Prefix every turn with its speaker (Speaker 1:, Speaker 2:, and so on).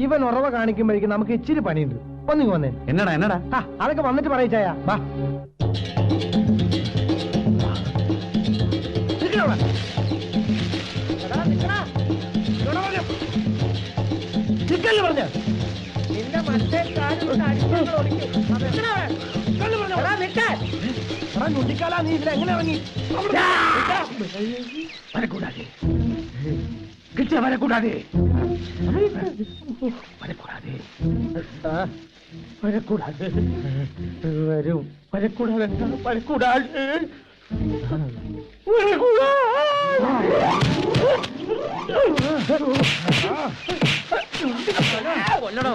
Speaker 1: ഇവൻ ഉറവ കാണിക്കുമ്പോഴേക്കും നമുക്ക് ഇച്ചിരി പണിയുണ്ട്. ഒന്നിങ്ങ് വന്നേ.
Speaker 2: എന്നടാ
Speaker 1: അതൊക്കെ വന്നിട്ട് പറയിച്ചായ. വാ പറഞ്ഞ ഞുണ്ടിക്കാലാ. നീ ഇതിലെങ്ങനെ ഇറങ്ങി?
Speaker 2: വരക്കൂടാതെ കിട്ടിയ വരക്കൂടാതെ
Speaker 1: വരക്കൂടാതെ വരും. വരക്കൂടാതെ വരക്കൂടാതെ കൊല്ലടോ.